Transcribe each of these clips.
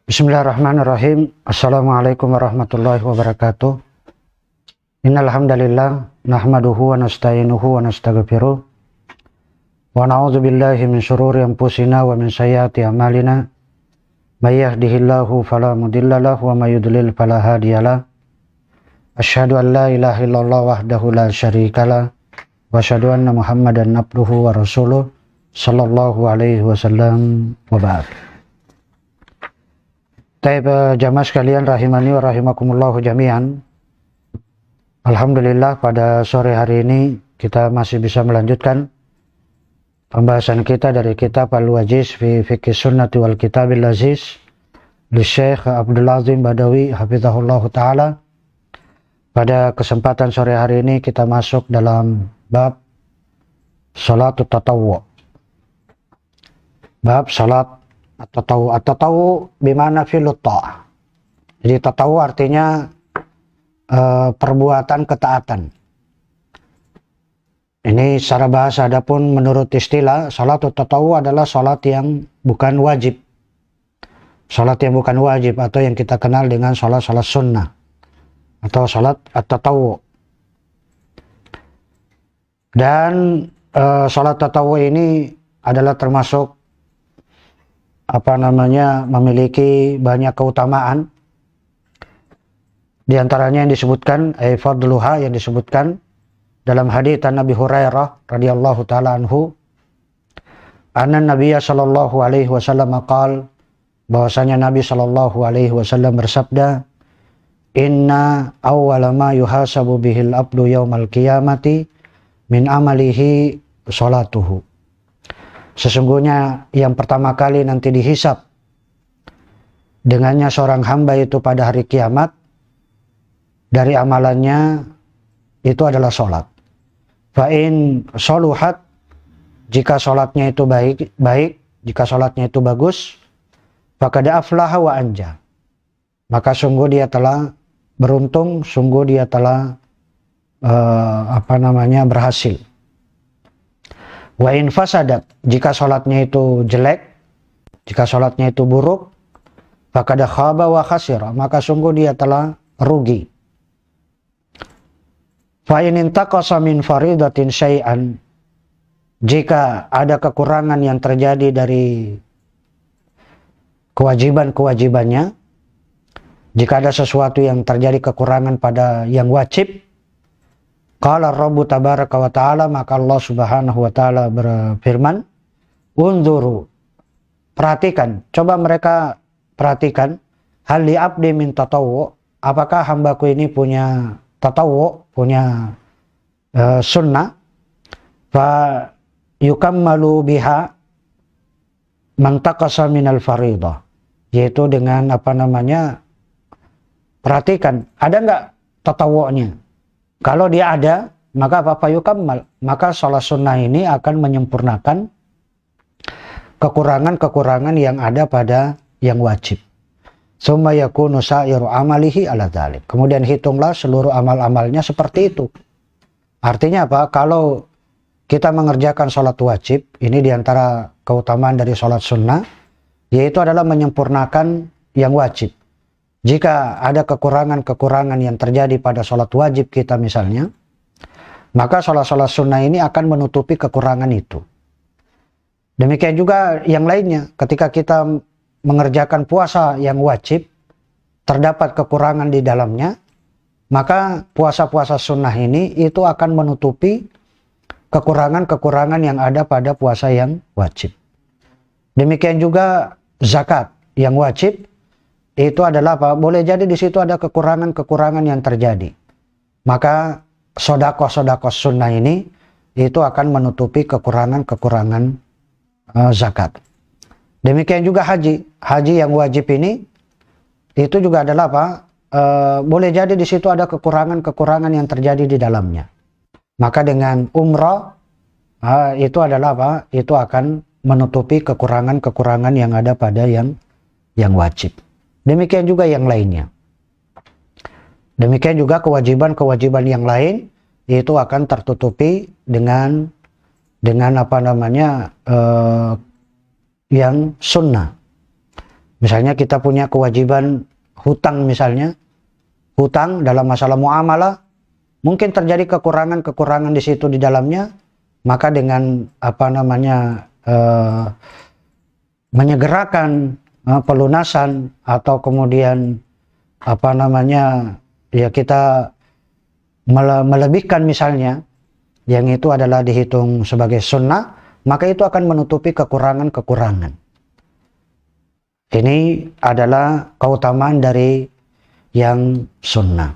Bismillahirrahmanirrahim. Assalamualaikum warahmatullahi wabarakatuh. Innal hamdalillah nahmaduhu wa nasta'inuhu wa nastaghfiruh wa na'udzu billahi min shururi anfusina wa min sayyiati a'malina. May yahdihillahu fala mudhillalah wa may yudlil fala hadiyalah. Asyhadu an la ilaha illallah wahdahu la syarikalah wa asyhadu anna Muhammadan abduhu wa rasuluh sallallahu alaihi wasallam wa ba'd. Jamaah sekalian rahimani wa rahimakumullahu jami'an. Alhamdulillah pada sore hari ini kita masih bisa melanjutkan pembahasan kita dari kitab Al-Wajiz fi Fiqh Sunnati wal Kitabil Aziz li Syekh Abdul Azim Badawi hafizahullah ta'ala. Pada kesempatan sore hari ini kita masuk dalam bab salatut tatawwu. Bab salat At-tatawu bimana filut ta'ah. Jadi tatawu artinya perbuatan ketaatan. Ini secara bahasa, adapun menurut istilah salat tatawu adalah salat yang bukan wajib. Salat yang bukan wajib atau yang kita kenal dengan salat sunnah atau salat at-tatawu. Dan salat tatawu ini adalah termasuk memiliki banyak keutamaan. Di antaranya yang disebutkan fadluha, yang disebutkan dalam hadits Nabi Hurairah radhiyallahu taala anhu, anna Nabiya sallallahu alaihi wasallam qaal, bahwasanya Nabi sallallahu alaihi wasallam bersabda, inna awwala ma yuhasabu bihil abdu yaumal qiyamati min amalihi salatuhu. Sesungguhnya yang pertama kali nanti dihisab dengannya seorang hamba itu pada hari kiamat dari amalannya itu adalah sholat. Fa'in soluhat, jika sholatnya itu baik, jika sholatnya itu bagus, faqad aflaha wa anja, maka sungguh dia telah beruntung, sungguh dia telah berhasil. Wa in fasadat, jika sholatnya itu jelek, jika sholatnya itu buruk, faqad khaba wa khasira, maka sungguh dia telah rugi. Fa in intaqasa min faridatin syai'an, jika ada kekurangan yang terjadi dari kewajiban-kewajibannya, jika ada sesuatu yang terjadi kekurangan pada yang wajib, qala Rabbu tabaraka wa ta'ala, maka Allah subhanahu wa ta'ala berfirman, unzuru, perhatikan, coba mereka perhatikan, hal li abdi min tatawwu, apakah hambaku ini punya tatawwu, punya sunnah, fa yukammalu biha man taqasa minal faridah, yaitu dengan perhatikan, ada enggak tatawu'nya. Kalau dia ada, maka yukammal, maka sholat sunnah ini akan menyempurnakan kekurangan-kekurangan yang ada pada yang wajib. Summa yakunu sa'iru amalihi ala dzalik. Kemudian hitunglah seluruh amal-amalnya seperti itu. Artinya apa? Kalau kita mengerjakan sholat wajib, ini diantara keutamaan dari sholat sunnah, yaitu adalah menyempurnakan yang wajib. Jika ada kekurangan-kekurangan yang terjadi pada sholat wajib kita misalnya, maka sholat-sholat sunnah ini akan menutupi kekurangan itu. Demikian juga yang lainnya, ketika kita mengerjakan puasa yang wajib, terdapat kekurangan di dalamnya, maka puasa-puasa sunnah ini itu akan menutupi kekurangan-kekurangan yang ada pada puasa yang wajib. Demikian juga zakat yang wajib, itu adalah apa? Boleh jadi di situ ada kekurangan-kekurangan yang terjadi. Maka sedekah-sedekah sunnah ini itu akan menutupi kekurangan-kekurangan zakat. Demikian juga haji. Haji yang wajib ini itu juga adalah apa? Boleh jadi di situ ada kekurangan-kekurangan yang terjadi di dalamnya. Maka dengan umrah itu adalah apa? Itu akan menutupi kekurangan-kekurangan yang ada pada yang wajib. Demikian juga yang lainnya. Demikian juga kewajiban-kewajiban yang lain itu akan tertutupi dengan yang sunnah. Misalnya kita punya kewajiban hutang misalnya, hutang dalam masalah muamalah, mungkin terjadi kekurangan-kekurangan di situ di dalamnya, maka dengan menyegerakan pelunasan atau kemudian ya kita melebihkan misalnya, yang itu adalah dihitung sebagai sunnah, maka itu akan menutupi kekurangan-kekurangan. Ini adalah keutamaan dari yang sunnah.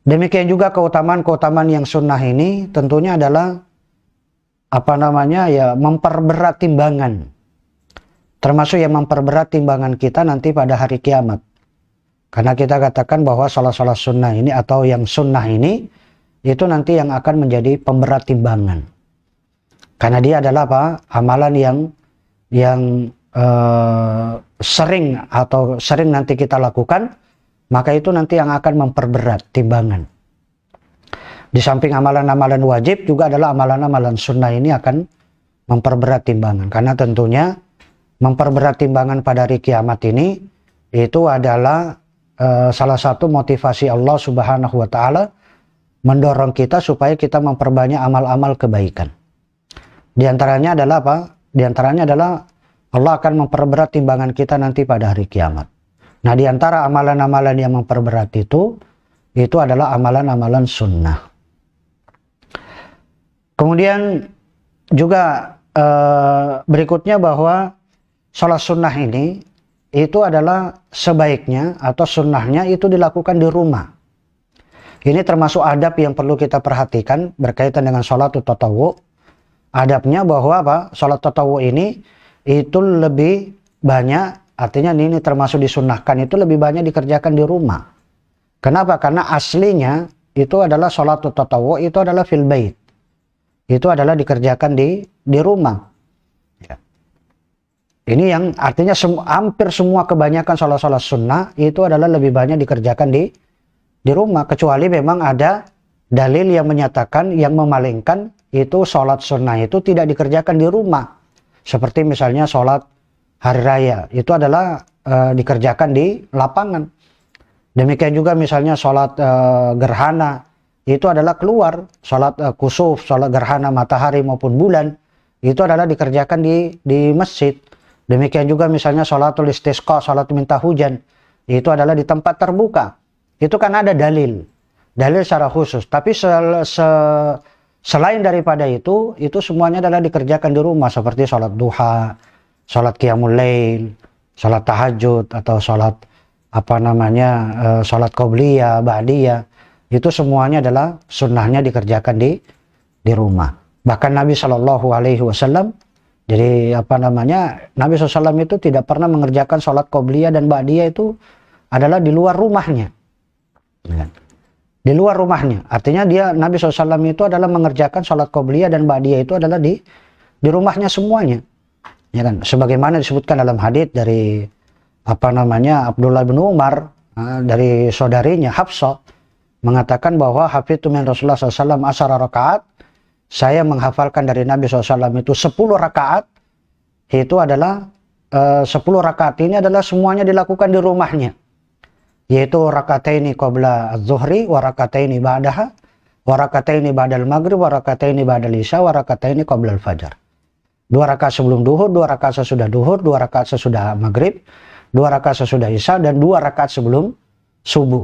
Demikian juga keutamaan-keutamaan yang sunnah ini tentunya adalah ya memperberat timbangan. Termasuk yang memperberat timbangan kita nanti pada hari kiamat. Karena kita katakan bahwa salat-salat sunnah ini atau yang sunnah ini itu nanti yang akan menjadi pemberat timbangan. Karena dia adalah amalan yang sering nanti kita lakukan, maka itu nanti yang akan memperberat timbangan. Di samping amalan-amalan wajib juga adalah amalan-amalan sunnah ini akan memperberat timbangan. Karena tentunya memperberat timbangan pada hari kiamat ini itu adalah salah satu motivasi Allah Subhanahu wa taala mendorong kita supaya kita memperbanyak amal-amal kebaikan. Di antaranya adalah apa? Di antaranya adalah Allah akan memperberat timbangan kita nanti pada hari kiamat. Nah, di antara amalan-amalan yang memperberat itu adalah amalan-amalan sunnah. Kemudian juga berikutnya bahwa sholat sunnah ini itu adalah sebaiknya atau sunnahnya itu dilakukan di rumah. Ini termasuk adab yang perlu kita perhatikan berkaitan dengan sholat tatawu. Adabnya bahwa sholat tatawu ini itu lebih banyak, artinya ini termasuk disunnahkan itu lebih banyak dikerjakan di rumah. Kenapa? Karena aslinya itu adalah sholat tatawu itu adalah fil bait. Itu adalah dikerjakan di rumah. Ya. Ini yang artinya hampir semua kebanyakan sholat-sholat sunnah itu adalah lebih banyak dikerjakan di rumah. Kecuali memang ada dalil yang menyatakan, yang memalingkan itu sholat sunnah itu tidak dikerjakan di rumah. Seperti misalnya sholat hari raya, itu adalah dikerjakan di lapangan. Demikian juga misalnya sholat gerhana, itu adalah keluar. Sholat kusuf, sholat gerhana matahari maupun bulan, itu adalah dikerjakan di masjid. Demikian juga misalnya sholatul istisqa, sholat minta hujan, itu adalah di tempat terbuka. Itu kan ada dalil secara khusus. Tapi selain daripada itu semuanya adalah dikerjakan di rumah, seperti sholat duha, sholat qiyamul lail, sholat tahajud, atau sholat sholat qobliyah, ba'diyah. Itu semuanya adalah sunnahnya dikerjakan di rumah. Bahkan Nabi Shallallahu Alaihi Wasallam, jadi Nabi SAW itu tidak pernah mengerjakan sholat qobliyah dan ba'diyah itu adalah di luar rumahnya. Di luar rumahnya, artinya Nabi SAW itu adalah mengerjakan sholat qobliyah dan ba'diyah itu adalah di rumahnya semuanya, ya kan? Sebagaimana disebutkan dalam hadits dari Abdullah bin Umar, dari saudarinya Hafsah, mengatakan bahwa hafidtu min Rasulullah SAW asyara rakaat, saya menghafalkan dari Nabi SAW itu 10 rakaat, itu adalah 10 rakaat ini adalah semuanya dilakukan di rumahnya. Yaitu rakataini qabla az-zuhri wa rakataini ba'daha wa rakataini ba'dal maghrib wa rakataini ba'dal isya wa rakataini qabla al-fajar. 2 rakaat sebelum duhur, 2 rakaat sesudah duhur, 2 rakaat sesudah maghrib, 2 rakaat sesudah isya, dan 2 rakaat sebelum subuh.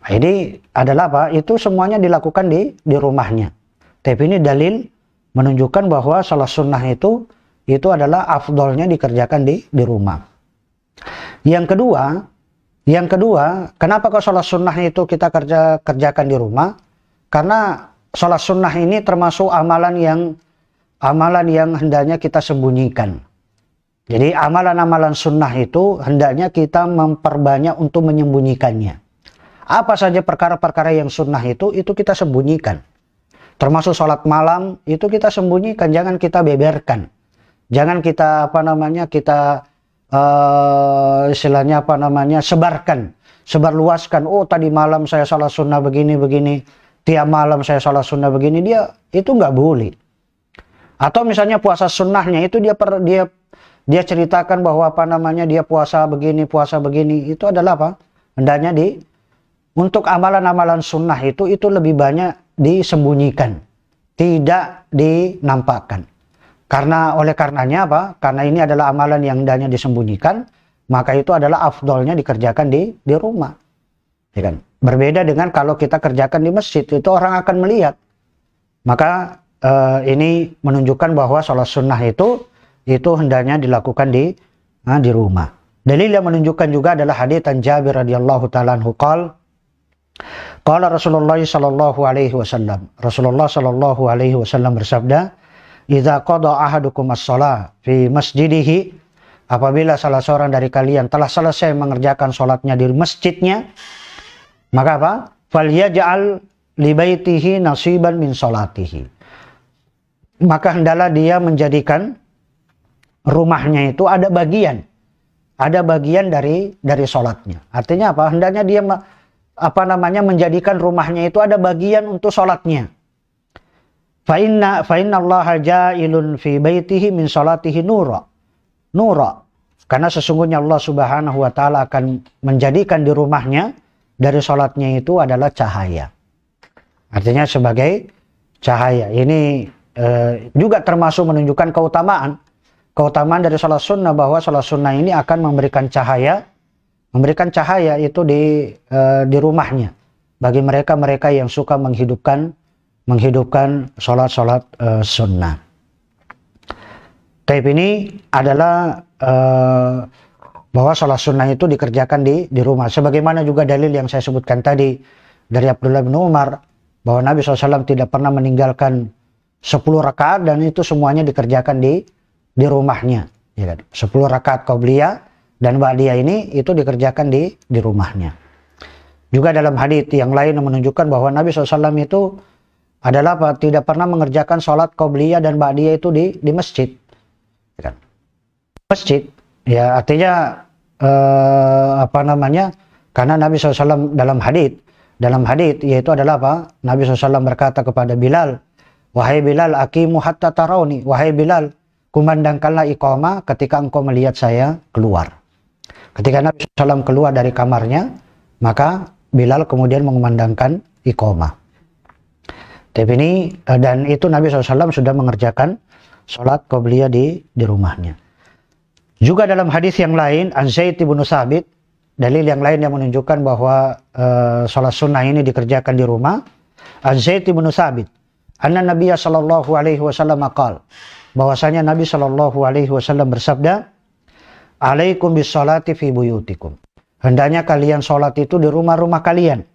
Nah, ini adalah itu semuanya dilakukan di rumahnya. Tapi ini dalil menunjukkan bahwa salat sunnah itu adalah afdolnya dikerjakan di rumah. Yang kedua, kenapa kok sholat sunnah itu kita kerjakan di rumah? Karena sholat sunnah ini termasuk amalan yang hendaknya kita sembunyikan. Jadi amalan-amalan sunnah itu hendaknya kita memperbanyak untuk menyembunyikannya. Apa saja perkara-perkara yang sunnah itu kita sembunyikan. Termasuk sholat malam itu kita sembunyikan, jangan kita beberkan. Jangan kita sebarluaskan. Oh, tadi malam saya sholat sunnah begini, tiap malam saya sholat sunnah begini, itu nggak boleh. Atau misalnya puasa sunnahnya itu dia dia ceritakan bahwa dia puasa begini, itu adalah apa? Hendaknya untuk amalan-amalan sunnah itu lebih banyak disembunyikan, tidak dinampakkan. Oleh karenanya apa? Karena ini adalah amalan yang hendaknya disembunyikan, maka itu adalah afdolnya dikerjakan di rumah. Ya kan? Berbeda dengan kalau kita kerjakan di masjid, itu orang akan melihat. Maka ini menunjukkan bahwa sholat sunnah itu hendaknya dilakukan di rumah. Dalil yang menunjukkan juga adalah hadits Jabir radhiyallahu taala anhu qala Rasulullah sallallahu alaihi wasallam. Rasulullah sallallahu alaihi wasallam bersabda, "Idza qada ahadukum as-shalah fi masjidihi," apabila salah seorang dari kalian telah selesai mengerjakan sholatnya di masjidnya, maka apa? Falyaj'al li baitihi nasiban min sholatihi. Maka hendaklah dia menjadikan rumahnya itu ada bagian dari sholatnya. Artinya apa? Hendaknya dia menjadikan rumahnya itu ada bagian untuk sholatnya. Fa inna Allaha ja'ilun fi baitihi min sholatihi nura. Karena sesungguhnya Allah Subhanahu wa taala akan menjadikan di rumahnya dari sholatnya itu adalah cahaya. Artinya sebagai cahaya. Ini juga termasuk menunjukkan keutamaan dari sholat sunnah, bahwa sholat sunnah ini akan memberikan cahaya itu di rumahnya bagi mereka yang suka menghidupkan sholat sunnah. Tapi ini adalah bahwa sholat sunnah itu dikerjakan di rumah. Sebagaimana juga dalil yang saya sebutkan tadi dari Abdullah bin Umar, bahwa Nabi SAW tidak pernah meninggalkan 10 rakaat dan itu semuanya dikerjakan di rumahnya. Ya kan? 10 rakaat qabliyah dan ba'diyah ini itu dikerjakan di rumahnya. Juga dalam hadits yang lain yang menunjukkan bahwa Nabi SAW itu adalah tidak pernah mengerjakan sholat qabliyah dan ba'diyah itu di masjid. Ya kan? Masjid, ya artinya karena Nabi SAW dalam hadits yaitu adalah apa? Nabi SAW berkata kepada Bilal, "Wahai Bilal, aqimu hatta tarawni." Wahai Bilal, kumandangkanlah iqamah ketika engkau melihat saya keluar. Ketika Nabi SAW keluar dari kamarnya, maka Bilal kemudian mengumandangkan iqamah. Tapi ini dan itu Nabi SAW sudah mengerjakan sholat qabliyah di rumahnya. Juga dalam hadis yang lain, an Zaid bin Tsabit, dalil yang lain yang menunjukkan bahwa sholat sunnah ini dikerjakan di rumah. An Zaid bin Tsabit, anna Nabiya sallallahu alaihi wasallam qala, bahwasanya Nabi sallallahu alaihi wasallam bersabda, "Alaikum bis sholati fi buyutikum." Hendaknya kalian sholat itu di rumah-rumah kalian.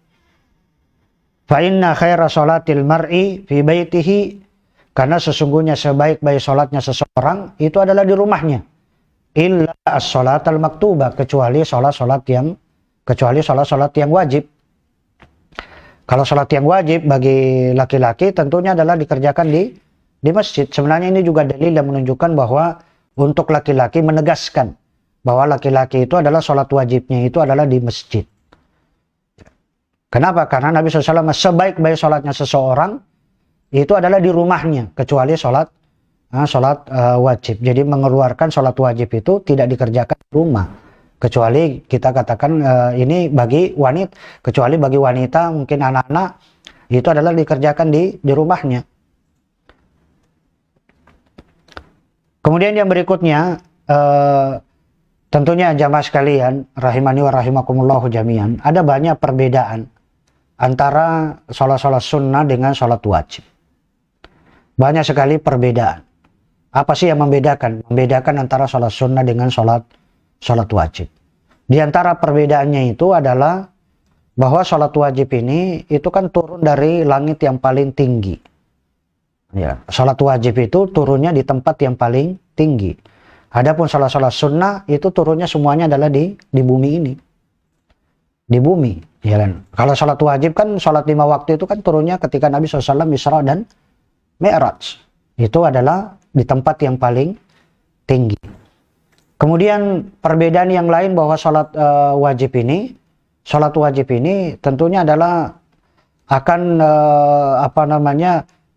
Fa inna khaira sholatil mar'i fi baitihi, karena sesungguhnya sebaik-baik sholatnya seseorang itu adalah di rumahnya. Illa as-sholatal maktubah, kecuali sholat-sholat yang wajib. Kalau sholat yang wajib bagi laki-laki tentunya adalah dikerjakan di masjid. Sebenarnya ini juga dalil yang menunjukkan bahwa untuk laki-laki menegaskan bahwa laki-laki itu adalah sholat wajibnya itu adalah di masjid. Kenapa? Karena Nabi SAW sebaik-baik sholatnya seseorang itu adalah di rumahnya, kecuali sholat wajib. Jadi mengeluarkan sholat wajib itu tidak dikerjakan di rumah, kecuali kita katakan ini bagi wanita, kecuali bagi wanita mungkin anak-anak itu adalah dikerjakan di rumahnya. Kemudian yang berikutnya tentunya jamaah sekalian rahimani wa rahimakumullahu jami'an, ada banyak perbedaan antara sholat sunnah dengan sholat wajib. Banyak sekali perbedaan. Apa sih yang membedakan? Membedakan antara sholat sunnah dengan sholat wajib. Di antara perbedaannya itu adalah bahwa sholat wajib ini itu kan turun dari langit yang paling tinggi. Ya, sholat wajib itu turunnya di tempat yang paling tinggi. Adapun sholat sunnah itu turunnya semuanya adalah di bumi ini. Di bumi, ya kan? Kalau sholat wajib kan sholat 5 waktu itu kan turunnya ketika Nabi SAW Isra dan Mi'raj. Itu adalah di tempat yang paling tinggi. Kemudian perbedaan yang lain bahwa sholat wajib ini tentunya adalah akan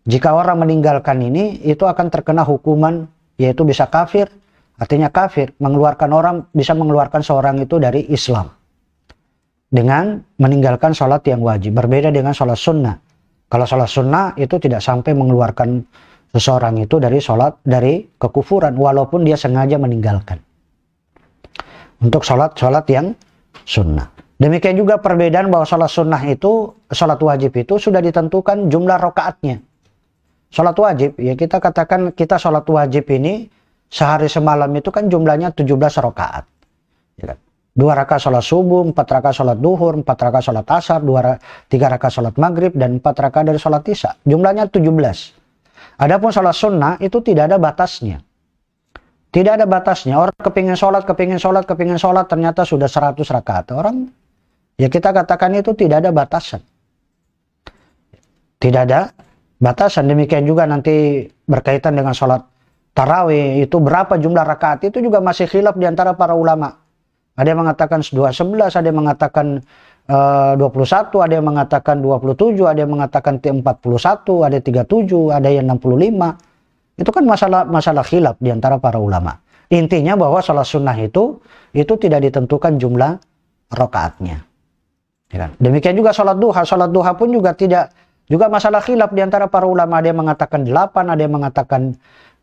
jika orang meninggalkan ini itu akan terkena hukuman, yaitu bisa kafir artinya kafir, bisa mengeluarkan seorang itu dari Islam dengan meninggalkan sholat yang wajib. Berbeda dengan sholat sunnah. Kalau sholat sunnah itu tidak sampai mengeluarkan seseorang itu dari kekufuran, walaupun dia sengaja meninggalkan. Untuk sholat yang sunnah. Demikian juga perbedaan bahwa sholat sunnah itu, sholat wajib itu sudah ditentukan jumlah rakaatnya. Sholat wajib, ya kita katakan kita sholat wajib ini sehari semalam itu kan jumlahnya 17 rakaat. Ya kan? 2 rakaat sholat subuh, 4 rakaat sholat duhur, 4 rakaat sholat asar, 3 rakaat sholat maghrib, dan 4 rakaat dari sholat isya. Jumlahnya 17. Adapun sholat sunnah itu tidak ada batasnya. Tidak ada batasnya. Orang kepingin sholat, ternyata sudah 100 rakaat. Orang, ya kita katakan itu tidak ada batasan. Tidak ada batasan. Demikian juga nanti berkaitan dengan sholat tarawih, itu berapa jumlah rakaat, itu juga masih khilaf di antara para ulama. Ada yang mengatakan 211, ada yang mengatakan 21, ada yang mengatakan 27, ada yang mengatakan 41, ada 37, ada yang 65. Itu kan masalah khilaf di antara para ulama. Intinya bahwa sholat sunnah itu tidak ditentukan jumlah rakaatnya. Ya kan? Demikian juga sholat duha. Sholat duha pun juga masalah khilaf di antara para ulama. Ada yang mengatakan 8, ada yang mengatakan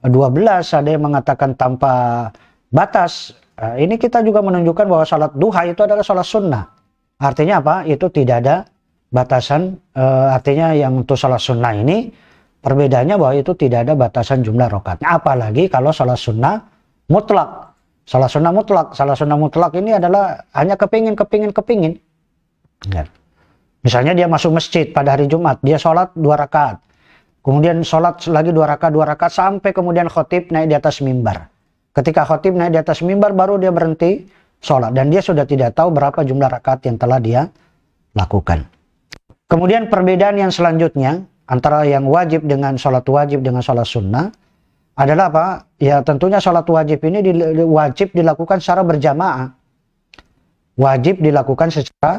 12, ada yang mengatakan tanpa batas. Ini kita juga menunjukkan bahwa sholat duha itu adalah sholat sunnah. Artinya apa? Itu tidak ada batasan. Artinya yang untuk sholat sunnah ini perbedaannya bahwa itu tidak ada batasan jumlah rakaatnya. Apalagi kalau sholat sunnah mutlak. Sholat sunnah mutlak ini adalah hanya kepingin. Ya. Misalnya dia masuk masjid pada hari Jumat, dia sholat 2 rakaat. Kemudian sholat lagi 2 rakaat sampai kemudian khotib naik di atas mimbar. Ketika khotib naik di atas mimbar baru dia berhenti sholat. Dan dia sudah tidak tahu berapa jumlah rakaat yang telah dia lakukan. Kemudian perbedaan yang selanjutnya antara yang wajib dengan sholat sunnah adalah apa? Ya tentunya sholat wajib ini wajib dilakukan secara berjamaah. Wajib dilakukan secara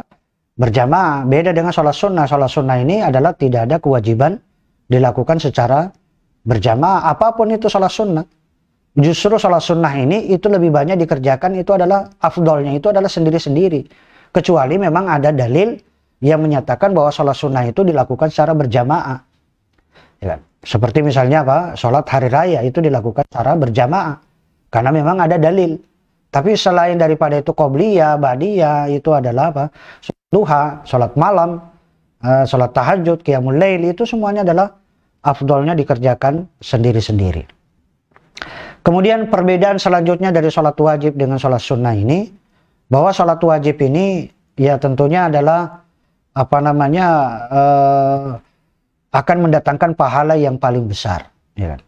berjamaah. Beda dengan sholat sunnah. Sholat sunnah ini adalah tidak ada kewajiban dilakukan secara berjamaah. Apapun itu sholat sunnah. Justru sholat sunnah ini itu lebih banyak dikerjakan, itu adalah afdolnya, itu adalah sendiri-sendiri. Kecuali memang ada dalil yang menyatakan bahwa sholat sunnah itu dilakukan secara berjamaah. Ya kan? Seperti misalnya apa? Sholat hari raya itu dilakukan secara berjamaah. Karena memang ada dalil. Tapi selain daripada itu qobliyah, ba'diyah, itu adalah apa? Sholat duha, sholat malam, sholat tahajud, qiyamul lail, itu semuanya adalah afdolnya dikerjakan sendiri-sendiri. Kemudian perbedaan selanjutnya dari sholat wajib dengan sholat sunnah ini, bahwa sholat wajib ini ya tentunya adalah akan mendatangkan pahala yang paling besar. Ya kan?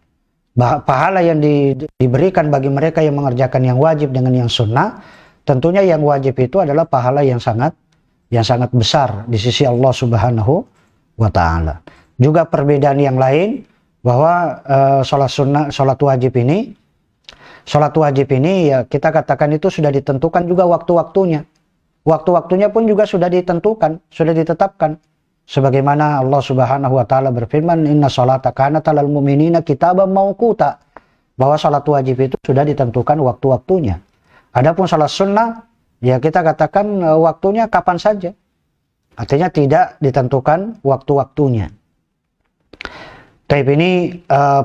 Pahala yang diberikan bagi mereka yang mengerjakan yang wajib dengan yang sunnah, tentunya yang wajib itu adalah pahala yang sangat besar di sisi Allah Subhanahu wa Ta'ala. Juga perbedaan yang lain bahwa sholat wajib ini ya kita katakan itu sudah ditentukan juga waktu-waktunya. Waktu-waktunya pun juga sudah ditentukan, sudah ditetapkan. Sebagaimana Allah Subhanahu wa Ta'ala berfirman, "Inna sholata kanat 'alal mu'minina kitaban mauquta." Bahwa sholat wajib itu sudah ditentukan waktu-waktunya. Adapun sholat sunnah, ya kita katakan waktunya kapan saja. Artinya tidak ditentukan waktu-waktunya. Tapi ini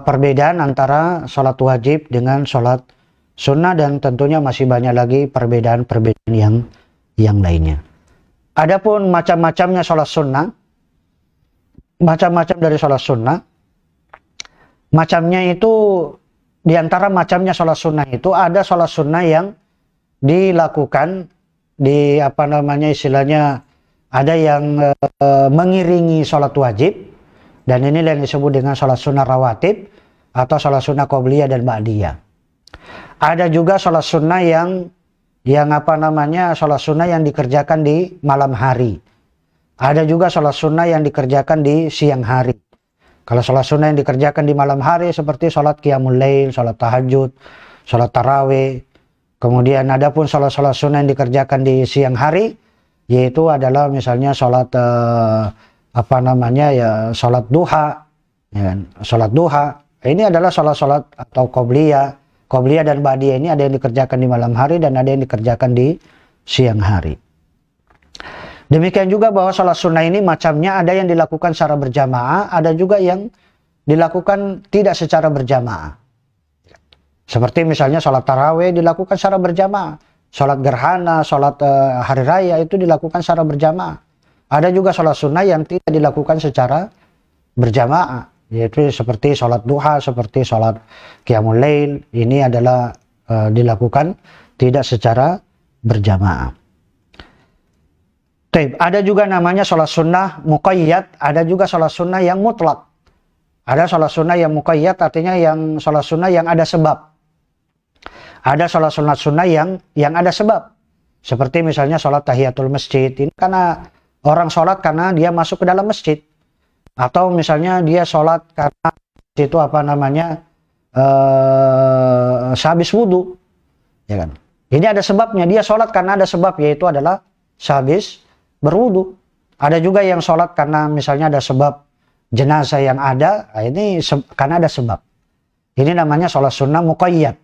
perbedaan antara sholat wajib dengan sholat sunnah, dan tentunya masih banyak lagi perbedaan-perbedaan yang lainnya. Adapun macam-macamnya sholat sunnah, macam-macam dari sholat sunnah, macamnya itu diantara macamnya sholat sunnah itu ada sholat sunnah yang dilakukan di istilahnya ada yang mengiringi sholat wajib. Dan ini yang disebut dengan sholat sunnah rawatib atau sholat sunnah qobliyah dan ba'diyah. Ada juga sholat sunnah sholat sunnah yang dikerjakan di malam hari. Ada juga sholat sunnah yang dikerjakan di siang hari. Kalau sholat sunnah yang dikerjakan di malam hari seperti sholat qiyamul lail, sholat tahajud, sholat tarawih. Kemudian ada pun sholat sunnah yang dikerjakan di siang hari, yaitu adalah misalnya sholat sholat duha, ya kan? Sholat duha ini adalah sholat atau qobliyah Qobliyah dan ba'diyah ini ada yang dikerjakan di malam hari dan ada yang dikerjakan di siang hari. Demikian juga bahwa sholat sunnah ini macamnya ada yang dilakukan secara berjamaah, ada juga yang dilakukan tidak secara berjamaah. Seperti misalnya sholat tarawih dilakukan secara berjamaah, sholat gerhana, sholat hari raya itu dilakukan secara berjamaah. Ada juga sholat sunnah yang tidak dilakukan secara berjamaah, yaitu seperti sholat duha, seperti sholat qiyamul lail, ini adalah dilakukan tidak secara berjamaah. Ada juga namanya sholat sunnah muqayyad, ada juga sholat sunnah yang mutlak. Ada sholat sunnah yang muqayyad, artinya yang sholat sunnah yang ada sebab. Ada sholat sunnah yang ada sebab. Seperti misalnya sholat tahiyatul masjid, ini karena orang sholat karena dia masuk ke dalam masjid. Atau misalnya dia sholat karena itu sehabis wudhu, ya kan? Ini ada sebabnya, dia sholat karena ada sebab, yaitu adalah sehabis berwudhu. Ada juga yang sholat karena misalnya ada sebab jenazah yang ada, ini karena ada sebab. Ini namanya sholat sunnah muqayyad.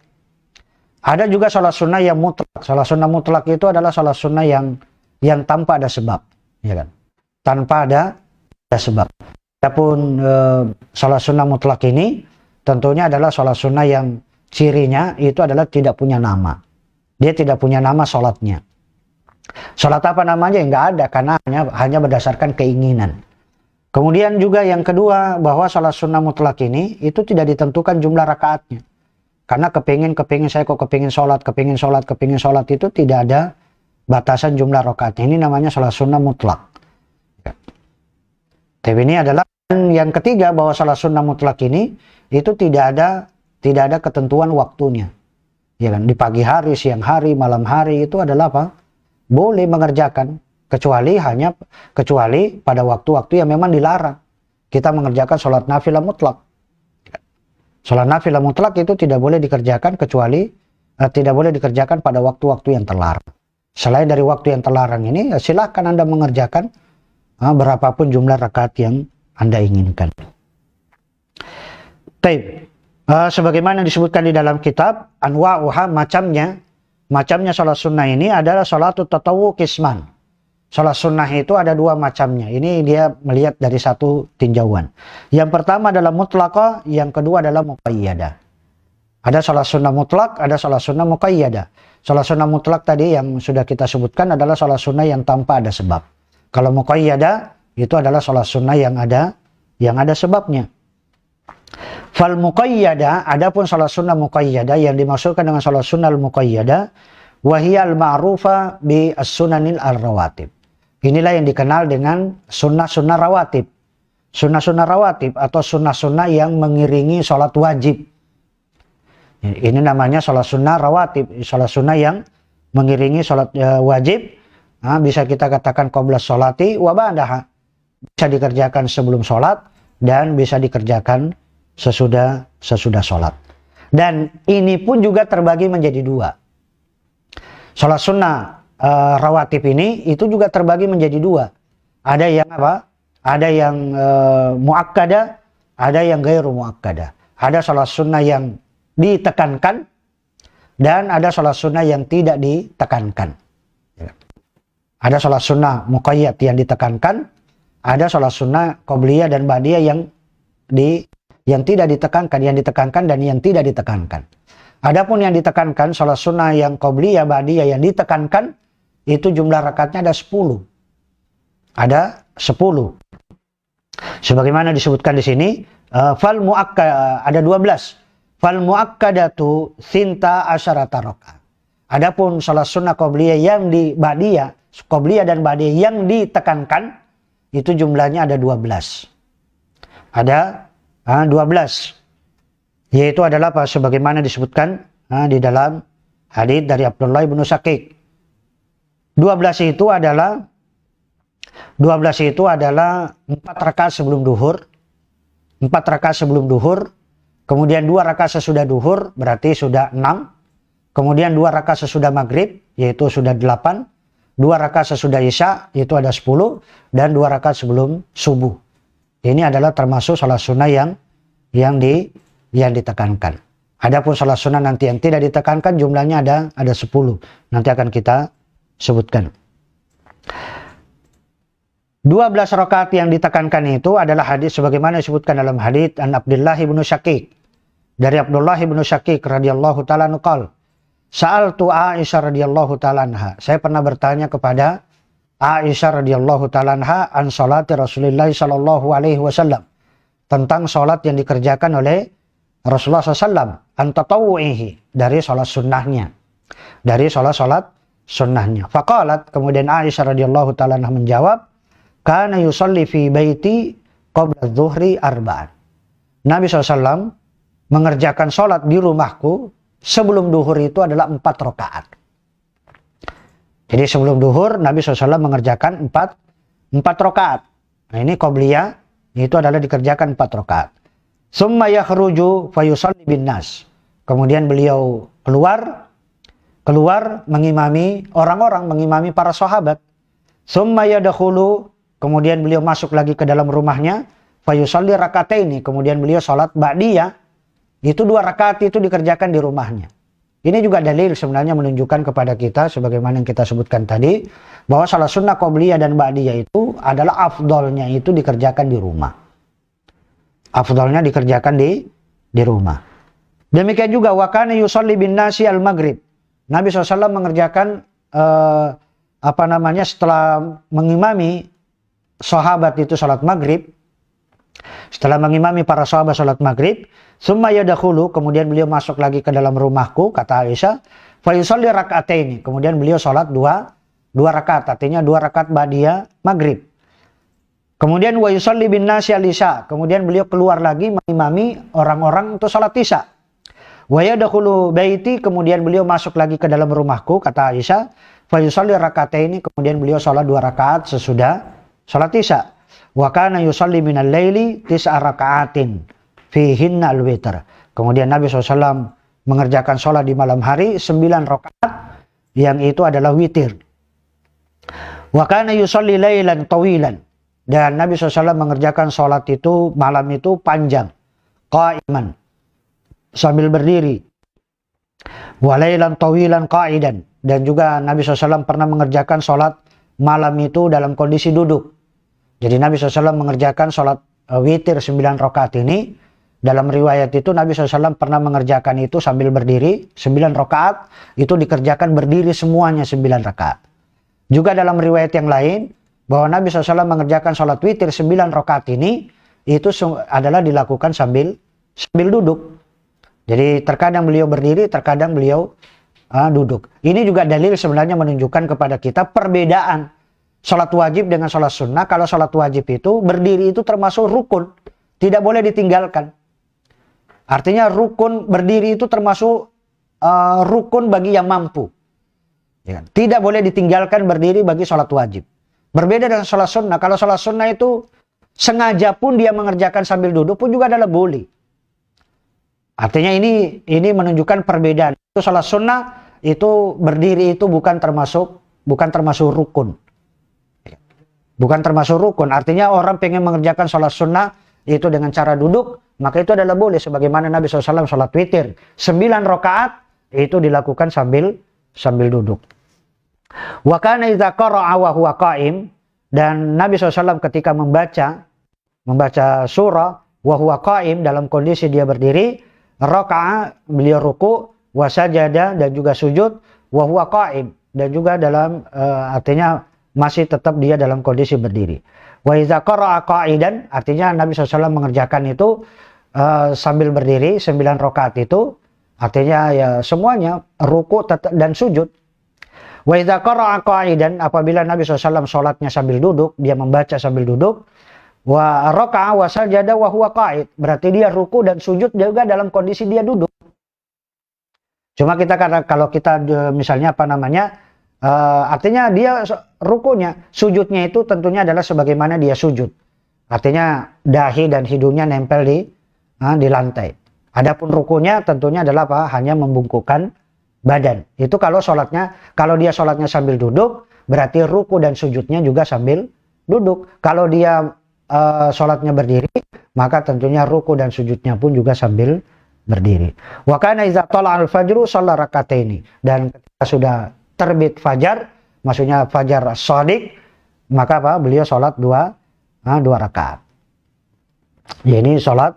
Ada juga sholat sunnah yang mutlak. Sholat sunnah mutlak itu adalah sholat sunnah yang tanpa ada sebab, ya kan? Tanpa ada sebab. Adapun sholat sunnah mutlak ini tentunya adalah sholat sunnah yang cirinya itu adalah tidak punya nama. Dia tidak punya nama sholatnya. Sholat apa namanya? Enggak ada, karena hanya berdasarkan keinginan. Kemudian juga yang kedua, bahwa sholat sunnah mutlak ini itu tidak ditentukan jumlah rakaatnya. Karena kepingin saya kok kepingin sholat itu tidak ada batasan jumlah rakaatnya. Ini namanya sholat sunnah mutlak. Tapi ini adalah yang ketiga, bahwa sholat sunnah mutlak ini itu tidak ada ketentuan waktunya. Ya kan? Di pagi hari, siang hari, malam hari itu adalah apa? Boleh mengerjakan, kecuali pada waktu-waktu yang memang dilarang. Kita mengerjakan sholat nafilah mutlak. Sholat nafilah mutlak itu tidak boleh dikerjakan pada waktu-waktu yang terlarang. Selain dari waktu yang terlarang ini, silakan Anda mengerjakan berapapun jumlah rakaat yang Anda inginkan. Sebagaimana disebutkan di dalam kitab, anwa'uha, macamnya sholat sunnah ini adalah sholatut tatawwu qisman. Sholat sunnah itu ada dua macamnya. Ini dia melihat dari satu tinjauan. Yang pertama adalah mutlaqah, yang kedua adalah muqayyadah. Ada sholat sunnah mutlak, ada sholat sunnah muqayyadah. Sholat sunnah mutlak tadi yang sudah kita sebutkan adalah sholat sunnah yang tanpa ada sebab. Kalau muqayyadah itu adalah sholat sunnah yang ada sebabnya. Fal muqayyadah, adapun sholat sunnah muqayyadah yang dimaksudkan dengan sholat sunnah muqayyadah, wahiyal ma'rufa bi as-sunanil al-rawatib. Inilah yang dikenal dengan sunnah-sunnah rawatib. Sunnah-sunnah rawatib atau sunnah-sunnah yang mengiringi sholat wajib. Ini namanya sholat sunnah rawatib, sholat sunnah yang mengiringi sholat wajib. Bisa kita katakan qabla sholati wa ba'daha. Bisa dikerjakan sebelum sholat dan bisa dikerjakan sesudah sholat. Dan ini pun juga terbagi menjadi dua. Sholat sunnah rawatib ini itu juga terbagi menjadi dua. Ada yang apa? Ada yang muakkadah, ada yang ghairu muakkadah. Ada sholat sunnah yang ditekankan dan ada sholat sunnah yang tidak ditekankan. Ada sholat sunnah muqayyad yang ditekankan, ada sholat sunnah qobliyah dan ba'diyah yang tidak ditekankan, yang ditekankan dan yang tidak ditekankan. Adapun yang ditekankan, sholat sunnah yang qobliyah, ba'diyah yang ditekankan, itu jumlah rakaatnya ada 10. Ada 10. Sebagaimana disebutkan di sini, ada 12. Fal muakkadatu sinta asyarata rakaat. Adapun sholat sunnah qobliyah yang di ba'diyah, qobliyah dan ba'diyah yang ditekankan, itu jumlahnya ada 12. Ada 12. Yaitu adalah apa? Sebagaimana disebutkan di dalam hadits dari Abdullah bin Shaqiq. 12 itu adalah 4 rakaat sebelum duhur. 4 rakaat sebelum duhur. Kemudian 2 rakaat sesudah duhur, berarti sudah 6. Kemudian 2 rakaat sesudah maghrib, yaitu sudah 8. 2 rakaat sesudah isya, yaitu ada 10. Dan 2 rakaat sebelum subuh. Ini adalah termasuk sholat sunnah yang ditekankan. Adapun salat sunnah nanti yang tidak ditekankan jumlahnya ada 10. Nanti akan kita sebutkan. 12 rakaat yang ditekankan itu adalah hadis sebagaimana disebutkan dalam hadis an Abdullah bin Syaqiq. Dari Abdullah bin Syaqiq radhiyallahu taala qala, sa'altu Aisyah radhiyallahu taala anha. Saya pernah bertanya kepada Aisyah radhiyallahu taala anha an salati Rasulullah sallallahu alaihi wasallam, tentang salat yang dikerjakan oleh Rasulullah SAW, an tatawwu'ihi, dari salat sunnahnya. Dari salat sunnahnya. Faqalat, kemudian Aisyah radhiyallahu taala anha menjawab, kana yusalli fi baiti qabla adh-dhuhri arba'an. Nabi SAW mengerjakan sholat di rumahku sebelum duhur itu adalah 4 rakaat. Jadi sebelum duhur Nabi SAW mengerjakan 4 rakaat. Nah ini qobliyah, itu adalah dikerjakan 4 rakaat. Summa yakhruju fayusalli bin nas. Kemudian beliau keluar mengimami orang-orang, mengimami para sahabat. Summa yadkhulu, kemudian beliau masuk lagi ke dalam rumahnya, fayusalli rakataini, kemudian beliau salat ba'diyah. Itu 2 rakaat itu dikerjakan di rumahnya. Ini juga dalil sebenarnya menunjukkan kepada kita sebagaimana yang kita sebutkan tadi, bahwa salat sunnah qobliyah dan ba'diyah itu adalah afdolnya itu dikerjakan di rumah. Afdolnya dikerjakan di rumah. Demikian juga wa kana yusalli bin nasi al maghrib. Nabi SAW mengerjakan setelah mengimami sahabat itu salat maghrib, setelah mengimami para sahabat salat maghrib, summa yadkhulu, kemudian beliau masuk lagi ke dalam rumahku, kata Aisyah, fa yusalli rak'ataini, kemudian beliau salat 2 rakaat, artinya 2 rakaat ba'diyah maghrib. Kemudian wa yusalli bin nasi al-isya, kemudian beliau keluar lagi mengimami orang-orang untuk salat isya. Wa yadkhulu baiti, kemudian beliau masuk lagi ke dalam rumahku, kata Aisyah, fa yusalli rak'ataini, kemudian beliau salat 2 rakaat sesudah salat isya. Wa kana yusalli minal laili 9 raka'atin fihinna al-witr. Kemudian Nabi SAW mengerjakan sholat di malam hari 9 rakaat yang itu adalah witir. Wa kana yusalli lailan tawilan, dan Nabi SAW mengerjakan sholat itu malam itu panjang, qa'iman, sambil berdiri. Wa lailan tawilan qa'idan, dan juga Nabi SAW pernah mengerjakan sholat malam itu dalam kondisi duduk. Jadi Nabi SAW mengerjakan sholat witir 9 rakaat ini. Dalam riwayat itu Nabi SAW pernah mengerjakan itu sambil berdiri. 9 rakaat itu dikerjakan berdiri semuanya 9 rakaat. Juga dalam riwayat yang lain bahwa Nabi SAW mengerjakan sholat witir 9 rakaat ini itu adalah dilakukan sambil duduk. Jadi terkadang beliau berdiri, terkadang beliau duduk. Ini juga dalil sebenarnya menunjukkan kepada kita perbedaan sholat wajib dengan sholat sunnah. Kalau sholat wajib itu berdiri itu termasuk rukun, tidak boleh ditinggalkan. Artinya rukun berdiri itu termasuk rukun bagi yang mampu. Ya, tidak boleh ditinggalkan berdiri bagi sholat wajib. Berbeda dengan sholat sunnah. Kalau sholat sunnah itu sengaja pun dia mengerjakan sambil duduk pun juga adalah boleh. Artinya ini menunjukkan perbedaan. Itu sholat sunnah itu berdiri itu bukan termasuk rukun. Bukan termasuk rukun. Artinya orang pengen mengerjakan sholat sunnah itu dengan cara duduk, maka itu adalah boleh. Sebagaimana Nabi SAW sholat witir 9 rakaat itu dilakukan sambil duduk. Wa kana idza qara'a wa huwa qa'im, dan Nabi SAW ketika membaca surah wa huwa qa'im dalam kondisi dia berdiri, raka'a, beliau ruku, wa sajada, dan juga sujud, wa huwa qa'im, dan juga dalam artinya masih tetap dia dalam kondisi berdiri. Wa idza qara'a qa'idan, artinya Nabi SAW mengerjakan itu sambil berdiri 9 rakaat itu, artinya ya semuanya ruku dan sujud. Wa idza qara'a qa'idan, apabila Nabi SAW sholatnya sambil duduk, dia membaca sambil duduk, wa raka'a wa sajada wa huwa qa'id, berarti dia ruku dan sujud juga dalam kondisi dia duduk. Cuma kalau kita misalnya artinya dia rukunya, sujudnya itu tentunya adalah sebagaimana dia sujud. Artinya dahi dan hidungnya nempel di lantai. Adapun rukunya tentunya adalah hanya membungkukkan badan. Itu kalau dia sholatnya sambil duduk, berarti ruku dan sujudnya juga sambil duduk. Kalau dia sholatnya berdiri, maka tentunya ruku dan sujudnya pun juga sambil berdiri. Wa kana iza tala'al fajru shalla rakataini. Dan ketika sudah terbit fajar, maksudnya fajar shadiq, maka apa? Beliau sholat dua rakaat. Ya ini sholat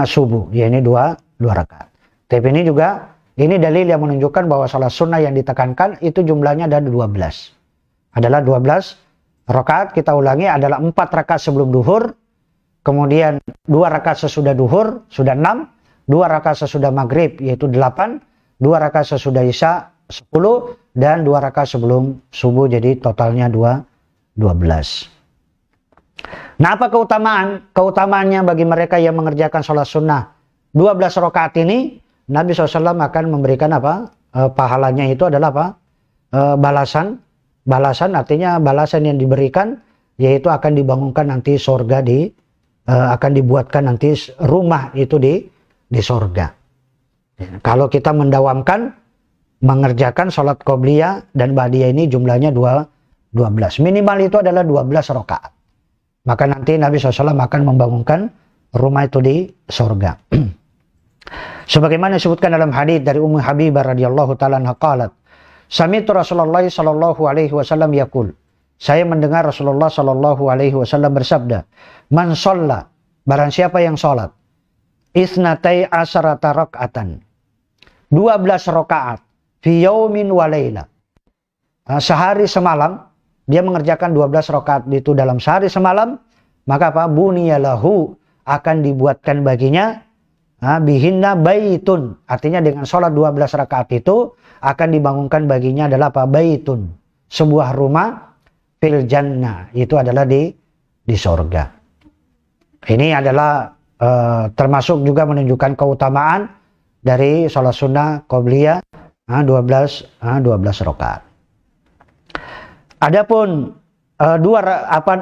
subuh. Ya ini dua rakaat. Tapi ini juga ini dalil yang menunjukkan bahwa sholat sunnah yang ditekankan itu jumlahnya ada 12. Adalah 12 rakaat. Kita ulangi, adalah 4 rakaat sebelum duhur, kemudian 2 rakaat sesudah duhur, sudah 6, 2 rakaat sesudah maghrib, yaitu 8, 2 rakaat sesudah isya, 10, dan 2 rakaat sebelum subuh, jadi totalnya 12. Nah, apa keutamaan? Keutamaannya bagi mereka yang mengerjakan sholat sunnah 12 rakaat ini, Nabi SAW akan memberikan apa? Pahalanya itu adalah apa? Balasan. Balasan artinya balasan yang diberikan, yaitu akan dibangunkan nanti sorga akan dibuatkan nanti rumah itu di sorga. Kalau kita mendawamkan mengerjakan sholat qobliyah dan ba'diyah ini jumlahnya 12. Minimal itu adalah 12 rakaat. Maka nanti Nabi SAW akan membangunkan rumah itu di sorga. Sebagaimana disebutkan dalam hadis dari Ummu Habibah radhiyallahu ta'ala anha qalat, sami'tu Rasulullah sallallahu alaihi wasallam yaqul, saya mendengar Rasulullah sallallahu alaihi wasallam bersabda, man shalla, barang siapa yang salat, isnatai asharata rak'atan, 12 rakaat, fi yaumin wa laila, sehari semalam, dia mengerjakan 12 rakaat itu dalam sehari semalam, maka apa? Buniyalahu, akan dibuatkan baginya bihinna baitun, artinya dengan sholat 12 rakaat itu akan dibangunkan baginya adalah apa? Baitun, sebuah rumah, fil jannah, itu adalah di sorga. Ini adalah termasuk juga menunjukkan keutamaan dari sholat sunnah qobliyah 12 rakaat. Adapun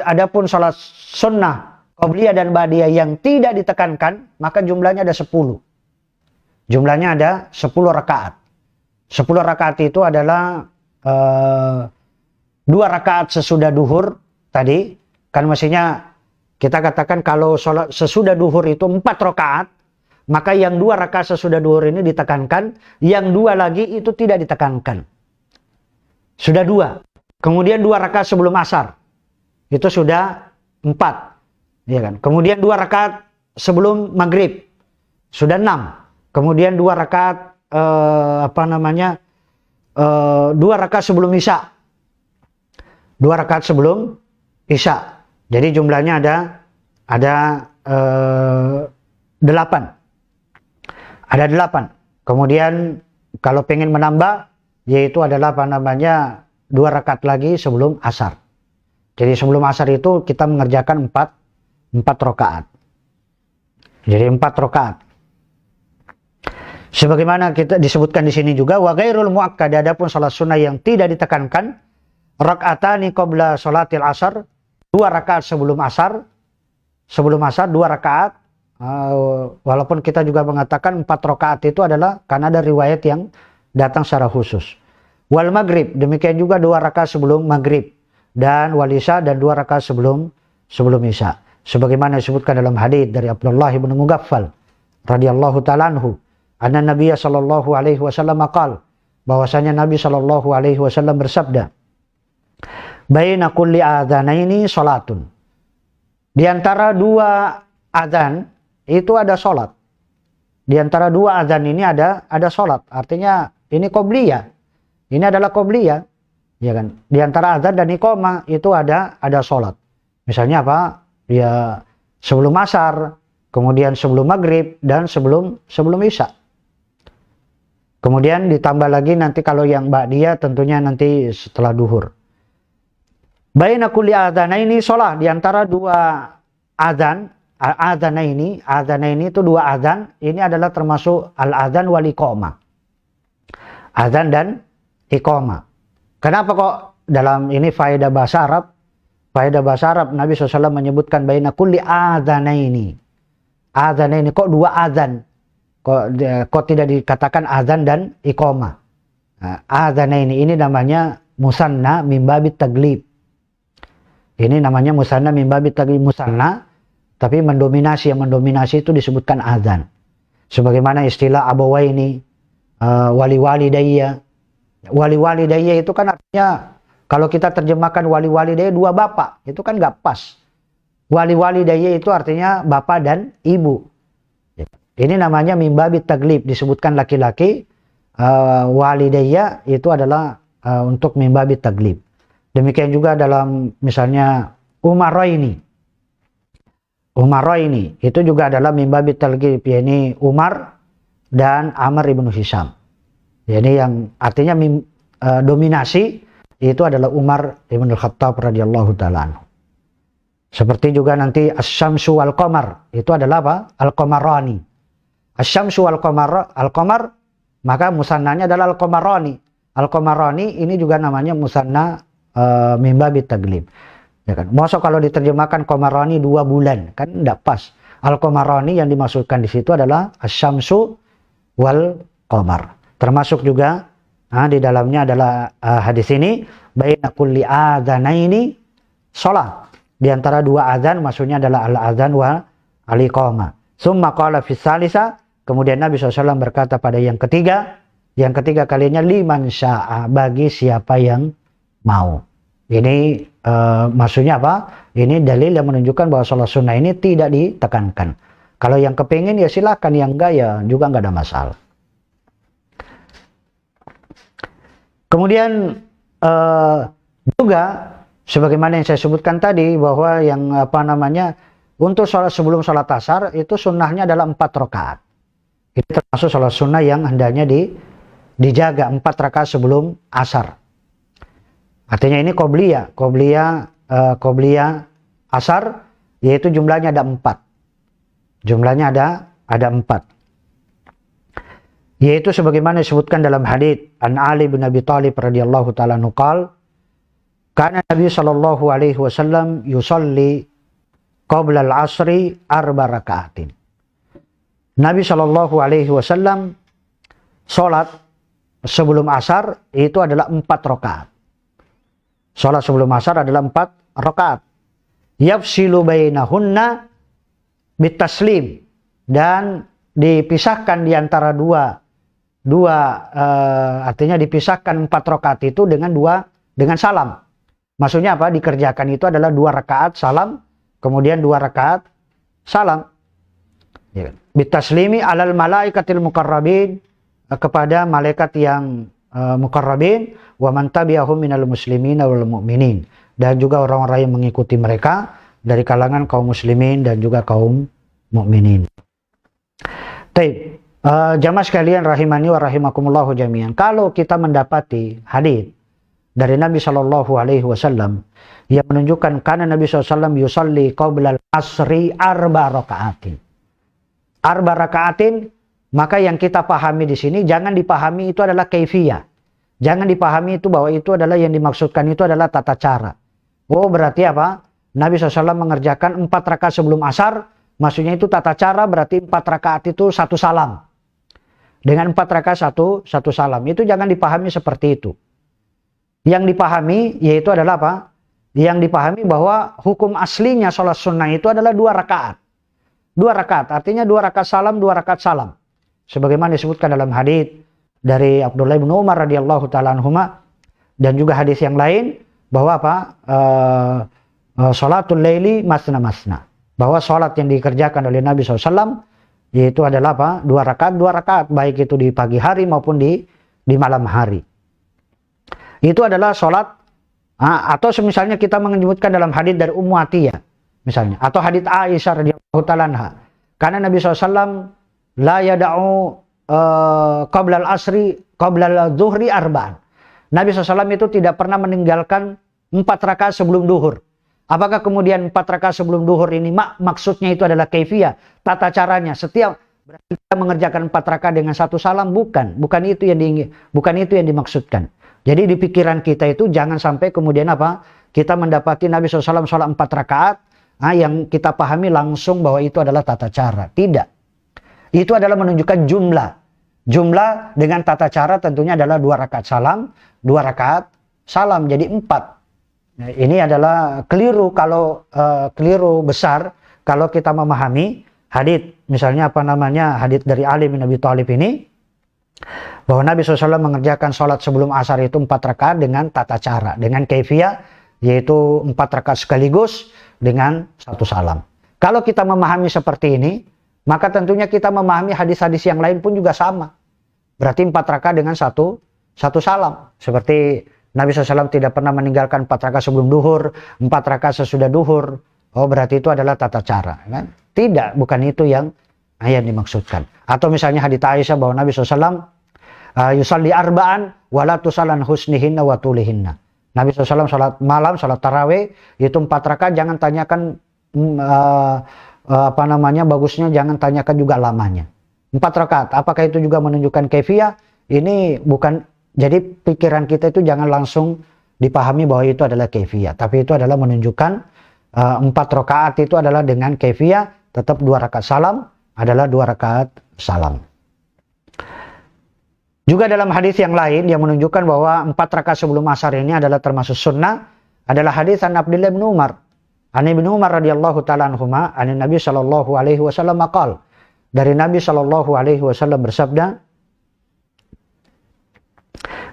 adapun sholat sunnah qobliyah dan ba'diyah yang tidak ditekankan, maka jumlahnya ada 10. Jumlahnya ada 10 rakaat. 10 rakaat itu adalah 2 rakaat sesudah duhur tadi. Kan mestinya kita katakan kalau sholat sesudah duhur itu 4 rakaat, maka yang 2 rakaat sesudah duhur ini ditekankan, yang 2 lagi itu tidak ditekankan. Sudah 2. Kemudian 2 rakaat sebelum asar, itu sudah 4. Ya kan? Kemudian 2 rakaat sebelum maghrib, sudah 6. Kemudian 2 rakaat 2 rakaat sebelum isya, 2 rakaat sebelum isya. Jadi jumlahnya ada 8. Ada 8. Kemudian kalau pengen menambah, yaitu adalah 2 rakaat lagi sebelum asar. Jadi sebelum asar itu kita mengerjakan 4 rakaat. Jadi 4 rakaat. Sebagaimana kita disebutkan di sini juga, wa ghairul muakkad, adapun salat sunnah yang tidak ditekankan, rakaatani qabla salatil asar, 2 rakaat sebelum asar. Sebelum asar 2 rakaat. Walaupun kita juga mengatakan 4 rakaat itu adalah karena ada riwayat yang datang secara khusus. Wal maghrib, demikian juga 2 rakaat sebelum maghrib, dan wal isya, dan 2 rakaat sebelum isya. Sebagaimana disebutkan dalam hadis dari Abdullah bin Mughaffal radhiyallahu ta'ala anhu, anna Nabiya sallallahu alaihi wasallam qala, bahwasanya Nabi sallallahu alaihi wasallam bersabda, baina kulli adzanaini salatun, di antara 2 azan itu ada salat. Di antara 2 azan ini ada salat. Artinya ini qobliyah. Ini adalah qobliyah, ya kan? Di antara azan dan iqamah itu ada salat. Misalnya apa? Ya sebelum asar, kemudian sebelum maghrib, dan sebelum isya. Kemudian ditambah lagi nanti kalau yang ba'diyah tentunya nanti setelah duhur. Baina kulli adzanaini shalah, di antara 2 azan, adzanaini itu 2 azan, ini adalah termasuk al-adzan wal iqamah. Azan dan iqamah. Kenapa kok dalam ini faedah bahasa Arab? Faedah bahasa Arab, Nabi SAW menyebutkan baina kulli adzanaini. Adzanaini, kok 2 azan? Kok tidak dikatakan azan dan iqamah? Adzanaini ini namanya musanna min babit taglib. Ini namanya musanna min babit taglib, musanna tapi mendominasi, yang mendominasi itu disebutkan azan. Sebagaimana istilah abawaini, wali-walidayya. Wali-walidayya itu kan artinya, kalau kita terjemahkan wali-walidayya dua bapak, itu kan nggak pas. Wali-walidayya itu artinya bapak dan ibu. Ini namanya mimbabit taglib, disebutkan laki-laki. Walidayya itu adalah untuk mimbabit taglib. Demikian juga dalam misalnya Umaroini. Umaroini itu juga adalah mimbabit taglib, yakni Umar dan Amr ibnu Hisham. Ini yang artinya dominasi itu adalah Umar ibn Khattab radhiyallahu ta'ala anhu. Seperti juga nanti Asy-Syamsu wal Qamar, itu adalah apa? Al-Qamarani. Asy-Syamsu wal Qamar, Al-Qamar, maka musannanya adalah Al-Qamarani. Al-Qamarani ini juga namanya musanna mimbabit taglib. Ya kan? Masa kalau diterjemahkan Qamarani 2 bulan, kan enggak pas. Al-Qamarani yang dimaksudkan di situ adalah Asy-Syamsu wal Qamar. Termasuk juga di dalamnya adalah hadis ini, baina kulli adzanaini shalah. Di antara 2 azan, maksudnya adalah al-azan wa al-iqamah. Summa qala fi salisa, kemudian Nabi SAW berkata pada yang ketiga kalinya, liman sya'a, bagi siapa yang mau. Ini maksudnya apa? Ini dalil yang menunjukkan bahwa sholat sunnah ini tidak ditekankan. Kalau yang kepingin ya silakan, yang enggak ya juga enggak ada masalah. Kemudian juga sebagaimana yang saya sebutkan tadi, bahwa yang untuk sholat sebelum sholat asar itu sunnahnya adalah 4 rakaat. Itu termasuk sholat sunnah yang hendaknya dijaga 4 rakaat sebelum asar. Artinya ini qobliyah asar, yaitu jumlahnya ada 4. Jumlahnya ada 4. Yaitu sebagaimana disebutkan dalam hadits an Ali bin Abi Thalib radhiyallahu ta'ala anhu qala, kana Nabi sallallahu alaihi wasallam yusalli qabla al-'asri 4 raka'atin. Nabi sallallahu alaihi wasallam salat sebelum asar itu adalah 4 rakaat. Salat sebelum asar adalah 4 rakaat. Yafsilu bainahunna bitaslim, dan dipisahkan di antara artinya dipisahkan 4 rakaat itu dengan salam. Maksudnya apa? Dikerjakan itu adalah 2 rakaat salam, kemudian 2 rakaat salam. Bitaslimi alal malaikatil muqarrabin, kepada malaikat yang muqarrabin, wa man tabi'ahum minal muslimin wal mu'minin, dan juga orang-orang yang mengikuti mereka dari kalangan kaum muslimin dan juga kaum mukminin. Baik, jamaah sekalian rahimani wa rahimakumullah jami'an. Kalau kita mendapati hadis dari Nabi Shallallahu alaihi wasallam yang menunjukkan karena Nabi SAW yusalli qabla al-asri 4 raka'atin. 4 raka'atin, maka yang kita pahami di sini jangan dipahami itu adalah kaifiyah. Jangan dipahami itu bahwa itu adalah yang dimaksudkan itu adalah tata cara. Oh, berarti apa? Nabi SAW mengerjakan 4 rakaat sebelum asar, maksudnya itu tata cara, berarti 4 rakaat itu 1 salam. Dengan 4 rakaat 1 salam. Itu jangan dipahami seperti itu. Yang dipahami yaitu adalah apa? Yang dipahami bahwa hukum aslinya sholat sunnah itu adalah 2 rakaat. 2 rakaat, artinya 2 rakaat salam, 2 rakaat salam. Sebagaimana disebutkan dalam hadis dari Abdullah bin Umar radhiyallahu ta'ala anhuma, dan juga hadis yang lain, bahwa apa? Sholatul laili masna masna. Bahwa sholat yang dikerjakan oleh Nabi SAW yaitu adalah apa? 2 rakaat, baik itu di pagi hari maupun di malam hari. Itu adalah sholat, atau misalnya kita menyebutkan dalam hadis dari Ummu Atiyah misalnya, atau hadis Aisyah radhiyallahu ta'ala anha, karena Nabi SAW la yada'u qabla al-asri qabla al-zuhri arba'an. Nabi SAW itu tidak pernah meninggalkan 4 rakaat sebelum duhur. Apakah kemudian 4 rakaat sebelum duhur ini maksudnya itu adalah kaifiyah, tata caranya setiap berarti kita mengerjakan 4 rakaat dengan 1 salam? Bukan itu yang dimaksudkan. Jadi di pikiran kita itu jangan sampai kemudian apa? Kita mendapati Nabi SAW sholat 4 rakaat, yang kita pahami langsung bahwa itu adalah tata cara. Tidak. Itu adalah menunjukkan jumlah. Jumlah dengan tata cara tentunya adalah 2 rakaat salam, 2 rakaat salam, jadi 4. Nah, ini adalah keliru besar kalau kita memahami hadits, misalnya hadits dari Ali bin Abi Thalib ini, bahwa Nabi SAW mengerjakan sholat sebelum asar itu 4 rakaat dengan tata cara, dengan kaifiyah, yaitu 4 rakaat sekaligus dengan 1 salam. Kalau kita memahami seperti ini, maka tentunya kita memahami hadis-hadis yang lain pun juga sama. Berarti 4 rakaat dengan satu salam. Seperti Nabi SAW tidak pernah meninggalkan 4 rakaat sebelum duhur, 4 rakaat sesudah duhur. Oh, berarti itu adalah tata cara. Kan? Tidak, bukan itu yang dimaksudkan. Atau misalnya hadits Aisyah bahwa Nabi SAW yusalli arba'an wala tusalan husnihinna wa tulihinna. Nabi SAW salat malam, salat tarawih itu 4 rakaat, jangan tanyakan bagusnya, jangan tanyakan juga lamanya. 4 rakaat, apakah itu juga menunjukkan kaifiyah? Ini bukan, jadi pikiran kita itu jangan langsung dipahami bahwa itu adalah kaifiyah, tapi itu adalah menunjukkan 4 rakaat itu adalah dengan kaifiyah, tetap 2 rakaat salam adalah 2 rakaat salam. Juga dalam hadis yang lain yang menunjukkan bahwa 4 rakaat sebelum asar ini adalah termasuk sunnah, adalah hadis an Abdullah bin Umar. An Ibnu Umar radhiyallahu taala anhuma, an Nabi sallallahu alaihi wasallam qala. Dari Nabi sallallahu alaihi wasallam bersabda,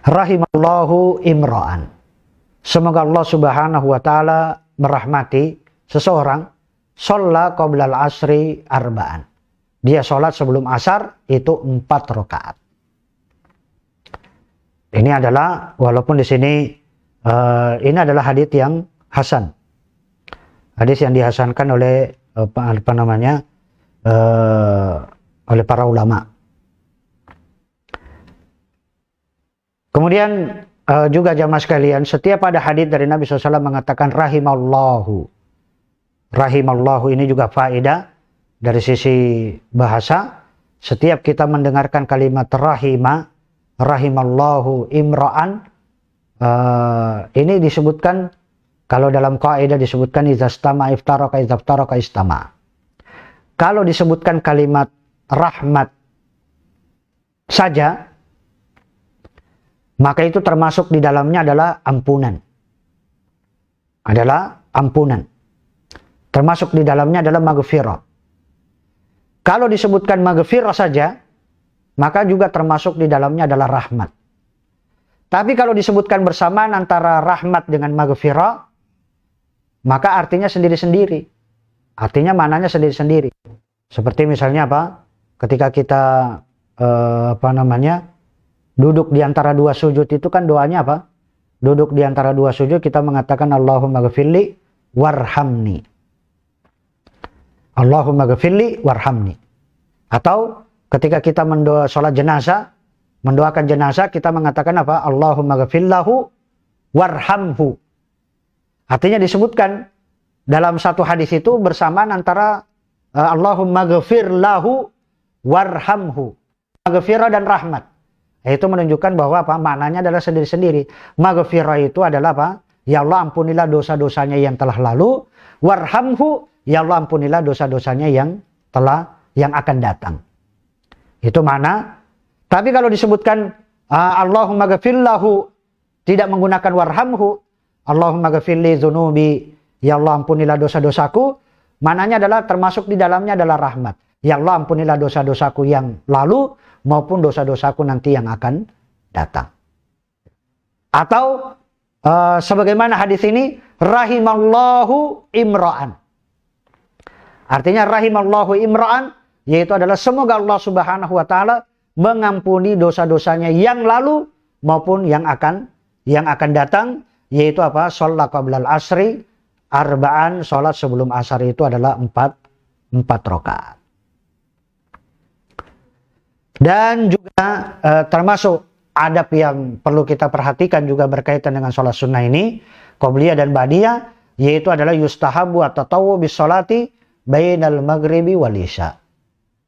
rahimallahu imra'an. Semoga Allah Subhanahu wa taala merahmati seseorang shalla qabla al-asri arba'an. Dia sholat sebelum asar itu 4 rakaat. Ini adalah, walaupun di sini ini adalah hadis yang hasan. Hadis yang dihasankan oleh oleh para ulama. Kemudian juga jamaah sekalian, setiap ada hadis dari Nabi SAW mengatakan rahimallahu. Rahimallahu ini juga faedah dari sisi bahasa. Setiap kita mendengarkan kalimat rahimallahu imra'an, ini disebutkan, kalau dalam kaidah disebutkan izastama iftaraka izaftaraka istama. Kalau disebutkan kalimat rahmat saja, maka itu termasuk di dalamnya adalah ampunan. Termasuk di dalamnya adalah maghfirah. Kalau disebutkan maghfirah saja, maka juga termasuk di dalamnya adalah rahmat. Tapi kalau disebutkan bersamaan antara rahmat dengan maghfirah, maka artinya sendiri-sendiri. Artinya maknanya sendiri-sendiri. Seperti misalnya apa? Ketika kita duduk di antara 2 sujud itu kan doanya apa? Duduk di antara 2 sujud kita mengatakan Allahumma ghafirli warhamni. Allahumma ghafirli warhamni. Atau ketika kita sholat jenazah, mendoakan jenazah, kita mengatakan apa? Allahumma ghafirlahu warhamhu. Artinya disebutkan dalam satu hadis itu bersamaan antara Allahumma ghafirlahu warhamhu. Maghfirah dan rahmat. Itu menunjukkan bahwa apa? Maknanya adalah sendiri-sendiri. Maghfirah itu adalah apa? Ya Allah ampunilah dosa-dosanya yang telah lalu. Warhamhu, ya Allah ampunilah dosa-dosanya yang akan datang. Itu mana? Tapi kalau disebutkan Allahumma ghafirlahu, tidak menggunakan warhamhu, Allahumma ghafirli dzunubi, ya Allah ampunilah dosa-dosaku, maknanya adalah termasuk di dalamnya adalah rahmat. Ya Allah ampunilah dosa-dosaku yang lalu maupun dosa-dosaku nanti yang akan datang. Atau sebagaimana hadis ini, rahimallahu imra'an. Artinya rahimallahu imra'an, yaitu adalah semoga Allah Subhanahu wa taala mengampuni dosa-dosanya yang lalu maupun yang akan datang, yaitu apa? Shalla qablal asri arba'an, salat sebelum asar itu adalah 4 rakaat. Dan juga termasuk adab yang perlu kita perhatikan juga berkaitan dengan sholat sunnah ini, qobliyah dan ba'diyah, yaitu adalah yustahabu at-tatawwu bis sholati bainal maghribi wal isya.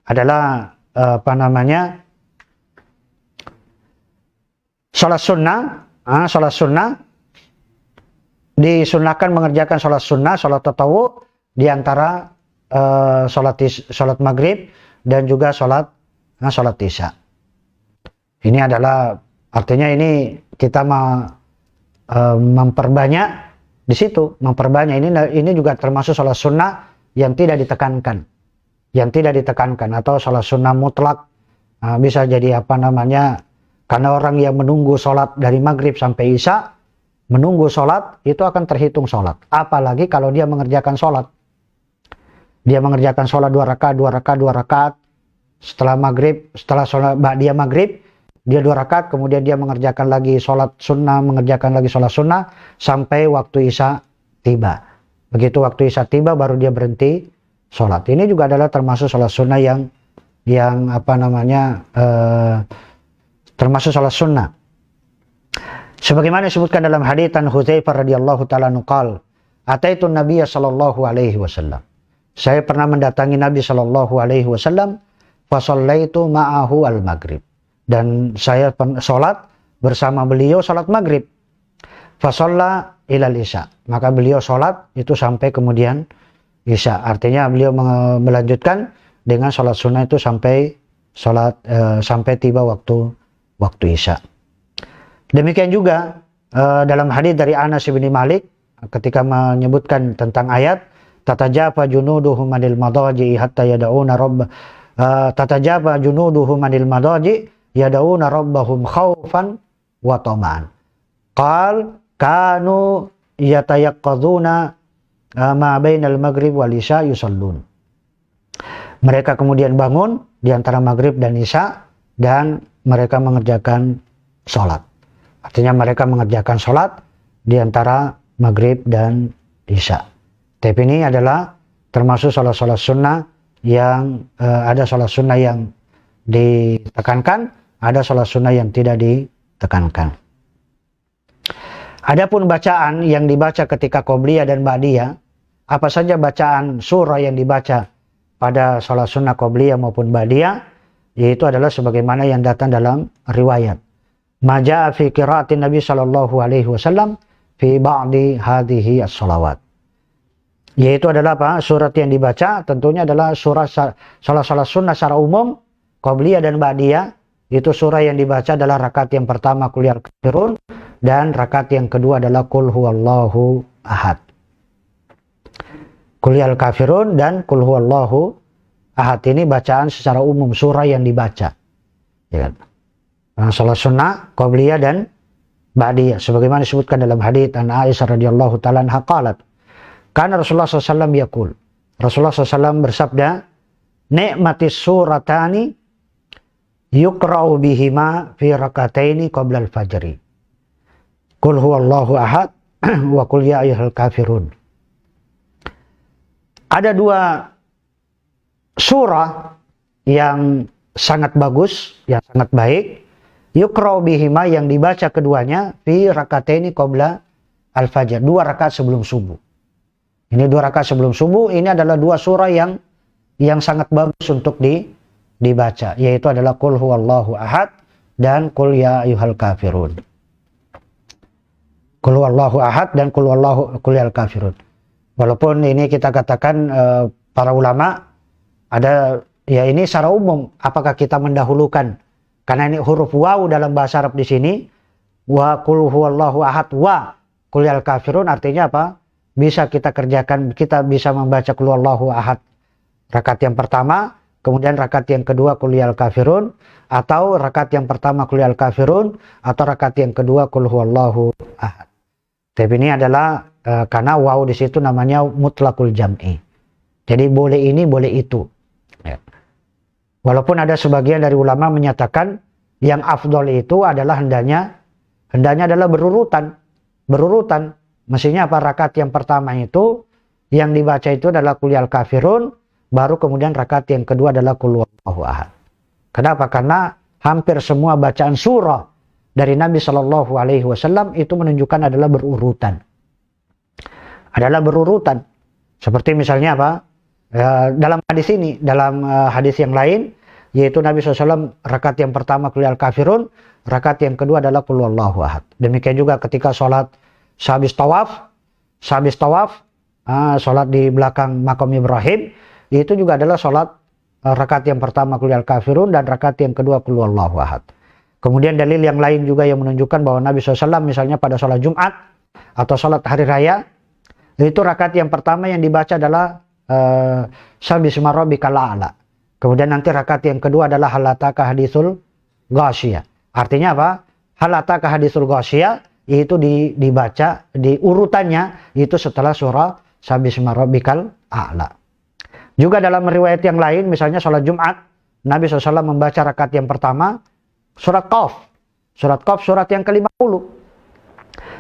Adalah sholat sunnah disunnahkan mengerjakan sholat sunnah, sholat tatawwu di antara sholat maghrib dan juga sholat isya. Ini adalah artinya ini kita memperbanyak di situ, memperbanyak ini juga termasuk sholat sunnah yang tidak ditekankan, yang tidak ditekankan, atau sholat sunnah mutlak. Bisa jadi karena orang yang menunggu sholat dari maghrib sampai isya, menunggu sholat itu akan terhitung sholat. Apalagi kalau dia mengerjakan sholat. Dia mengerjakan sholat 2 rakaat, setelah maghrib, setelah sholat dia maghrib, dia 2 rakaat, kemudian dia mengerjakan lagi sholat sunnah, sampai waktu isya tiba. Begitu waktu isya tiba baru dia berhenti sholat. Ini juga adalah termasuk sholat sunnah yang termasuk sholat sunnah. Sebagaimana disebutkan dalam hadits Hudzaifah radhiyallahu taala qala, ataitu Nabiy sallallahu alaihi wasallam. Saya pernah mendatangi Nabi sallallahu alaihi wasallam, fa shallaitu ma'ahu al-maghrib. Dan saya sholat bersama beliau sholat maghrib. Fa shalla ila isya. Maka beliau sholat itu sampai kemudian isya. Artinya beliau melanjutkan dengan sholat sunnah itu sampai tiba waktu isya. Demikian juga dalam hadis dari Anas bin Malik ketika menyebutkan tentang ayat tatajafa junuduhum anil madaji hatta yad'una rabbahum khaufan wa tama'an. Qal kanu yatayaqqaduna ma bainal maghrib wal isya yusallun. Mereka kemudian bangun di antara maghrib dan isya dan mereka mengerjakan sholat. Artinya mereka mengerjakan sholat di antara maghrib dan isya. Tapi ini adalah termasuk sholat sunnah yang ada sholat sunnah yang ditekankan, ada sholat sunnah yang tidak ditekankan. Adapun bacaan yang dibaca ketika qobliyah dan ba'diyah, apa saja bacaan surah yang dibaca pada sholat sunnah qobliyah maupun ba'diyah, yaitu adalah sebagaimana yang datang dalam riwayat. Maja'a fi qiraatin Nabi sallallahu alaihi wasallam fi ba'di hadhihi as-shalawat. Yaitu adalah surat yang dibaca tentunya adalah sholat sunnah secara umum, qobliyah dan ba'diyah. Itu surah yang dibaca adalah rakaat yang pertama qul ya kafirun dan rakaat yang kedua adalah qul huwallahu ahad. Qul ya kafirun dan qul huwallahu ahad ini bacaan secara umum surah yang dibaca. Ya kan? Salat sunnah, qobliyah dan ba'diyah. Sebagaimana disebutkan dalam hadits Aisyah radhiyallahu taala anha qalat, karena Rasulullah SAW yaqul. Rasulullah SAW bersabda, "Ni'matis suratani yuqra'u bihima fi rakataini qabla al-fajri. Qul huwallahu ahad wa qul ya ayyuhal kafirun." Ada 2 surah yang sangat bagus, yang sangat baik. Yuqra'u bihima yang dibaca keduanya fi rakataini qabla al-fajr. 2 rakaat sebelum subuh. Ini 2 rakaat sebelum subuh, ini adalah 2 surah yang sangat bagus untuk dibaca, yaitu adalah qul huwallahu ahad dan qul ya ayyuhal kafirun. Qul huwallahu ahad dan qul ya kafirun. Walaupun ini kita katakan para ulama ada ya ini secara umum, apakah kita mendahulukan karena ini huruf waw dalam bahasa Arab di sini, wa qul huwallahu ahad wa qul ya kafirun, artinya apa? Bisa kita kerjakan, kita bisa membaca qul huwallahu ahad rakaat yang pertama, kemudian rakaat yang kedua qul ya kafirun, atau rakaat yang pertama qul ya kafirun, atau rakaat yang kedua qul huwallahu ahad. Tapi ini adalah karena waw di situ namanya mutlaqul jam'i. Jadi boleh ini, boleh itu. Ya. Walaupun ada sebagian dari ulama menyatakan yang afdol itu adalah hendaknya adalah berurutan. Mestinya apa? Rakaat yang pertama itu yang dibaca itu adalah qul ya kafirun, baru kemudian rakaat yang kedua adalah qul huwallahu ahad. Kenapa? Karena hampir semua bacaan surah dari Nabi Shallallahu Alaihi Wasallam itu menunjukkan adalah berurutan. Seperti misalnya apa? Dalam hadis ini, dalam hadis yang lain, yaitu Nabi SAW rakaat yang pertama qul ya kafirun, rakaat yang kedua adalah qul huwallahu ahad. Demikian juga ketika sholat sehabis tawaf, sholat di belakang makam Ibrahim, itu juga adalah sholat rakaat yang pertama qul ya kafirun dan rakaat yang kedua qul huwallahu ahad. Kemudian dalil yang lain juga yang menunjukkan bahwa Nabi SAW misalnya pada sholat Jumat atau sholat hari raya, itu rakaat yang pertama yang dibaca adalah Sabbihisma rabbikal a'la. Kemudian nanti rakaat yang kedua adalah hal ataka hadisul ghasyiyah. Artinya apa? Hal ataka hadisul ghasyiyah itu dibaca di urutannya itu setelah surah Sabbihisma rabbikal a'la. Juga dalam riwayat yang lain, misalnya sholat Jumat, Nabi SAW membaca rakaat yang pertama surat Qaf. Surat Qaf surat yang ke-50.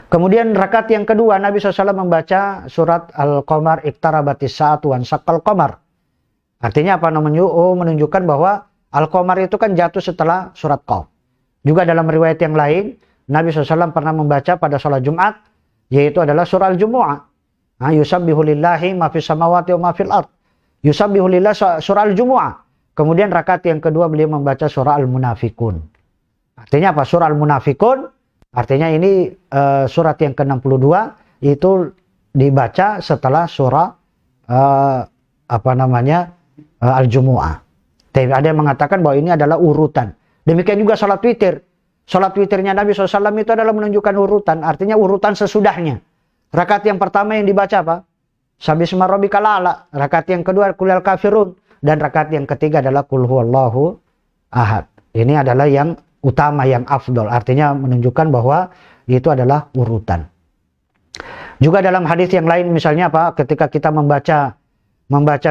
Kemudian rakaat yang kedua Nabi SAW membaca surat Al-Qamar iqtarabatis sa'atu wan syaqqal qamar. Artinya apa? Menunjukkan bahwa Al-Qamar itu kan jatuh setelah surat Qaf. Juga dalam riwayat yang lain, Nabi SAW pernah membaca pada sholat Jumat, yaitu adalah surah Al-Jumu'ah. Yusabbihu lillahi ma fis samawati wa ma fil ard. Yusabbihu lillahi surah Al-Jumu'ah. Kemudian rakaat yang kedua beliau membaca surah Al-Munafikun. Artinya apa? Surah Al-Munafikun, artinya ini surat yang ke-62 itu dibaca setelah surah Al-Jumu'ah. Tapi ada yang mengatakan bahwa ini adalah urutan. Demikian juga sholat witir. Sholat witirnya Nabi SAW itu adalah menunjukkan urutan. Artinya urutan sesudahnya. Rakaat yang pertama yang dibaca apa? Sabbihisma rabbikal a'la. Rakaat yang kedua qul huwal kafirun. Dan rakaat yang ketiga adalah qul huwallahu ahad. Ini adalah yang utama, yang afdol. Artinya menunjukkan bahwa itu adalah urutan. Juga dalam hadis yang lain misalnya apa? Ketika kita membaca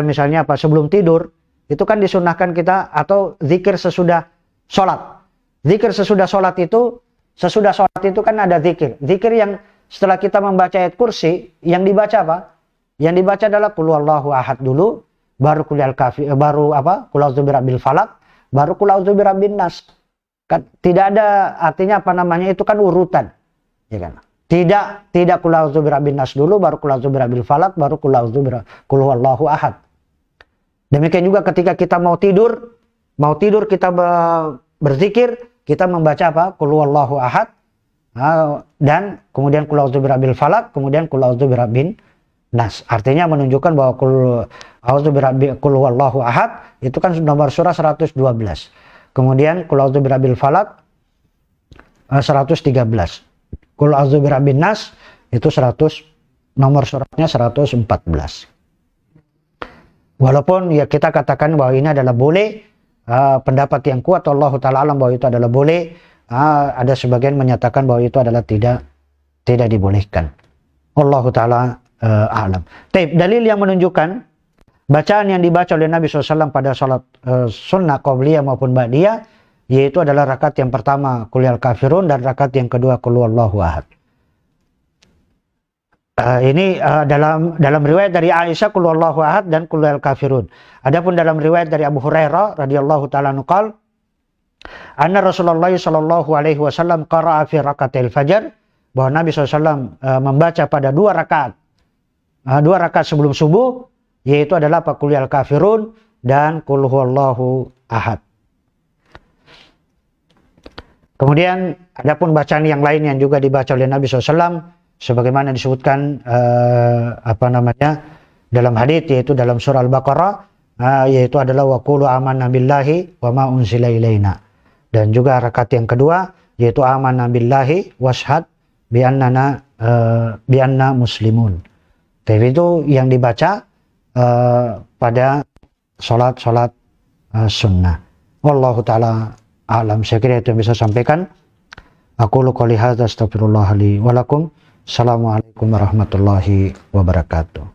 misalnya apa? Sebelum tidur, itu kan disunahkan kita atau zikir sesudah sholat. Zikir sesudah sholat itu kan ada zikir. Zikir yang setelah kita membaca ayat kursi, yang dibaca apa? Yang dibaca adalah qul huwallahu ahad dulu, baru qul a'udzu birabbil falaq, baru qul a'udzu birabbin nas. Kan tidak ada, artinya apa namanya, itu kan urutan. Ya kan? Tidak qul a'udzu birabbin nas dulu, baru qul a'udzu birabbil falaq, baru qul huwallahu ahad. Demikian juga ketika kita mau tidur kita berzikir, kita membaca apa? Qul huwallahu ahad, dan kemudian qul a'udzu birabbil falaq, kemudian qul a'udzu birabbin nas. Artinya menunjukkan bahwa qul huwallahu ahad itu kan nomor surah 112. Kemudian qul a'udzu birabbil falaq 113. Qul a'udzu birabbin nas itu nomor suratnya 114. Walaupun ya kita katakan bahwa ini adalah boleh, pendapat yang kuat Allah Ta'ala alam bahwa itu adalah boleh, ada sebagian menyatakan bahwa itu adalah tidak dibolehkan. Allah Ta'ala alam. Dalil yang menunjukkan bacaan yang dibaca oleh Nabi SAW pada salat sunnah qabliyah maupun ba'diyah, yaitu adalah rakaat yang pertama qul huwal kafirun dan rakaat yang kedua qul huwallahu ahad. Ini dalam riwayat dari Aisyah qul huwallahu ahad dan qul huwal kafirun. Adapun dalam riwayat dari Abu Hurairah radhiyallahu taala anhu qala anna Rasulullah sallallahu alaihi wasallam qara'a fi rakaatil fajr, bahwa Nabi SAW membaca pada dua rakaat sebelum subuh, yaitu adalah qul huwal kafirun dan qul huwallahu ahad. Kemudian adapun bacaan yang lain yang juga dibaca oleh Nabi SAW sebagaimana disebutkan dalam hadits, yaitu dalam surah Al-Baqarah, yaitu adalah wa qulu amanna billahi wa ma unzila ilaina. Dan juga rakaat yang kedua yaitu amanna billahi washhad bi anna muslimun. Tapi itu yang dibaca pada salat sunnah. Wallahu taala alam. Saya kira itu yang bisa sampaikan. Aqulu qouli hadza astaghfirullah li wa lakum. Assalamualaikum warahmatullahi wabarakatuh.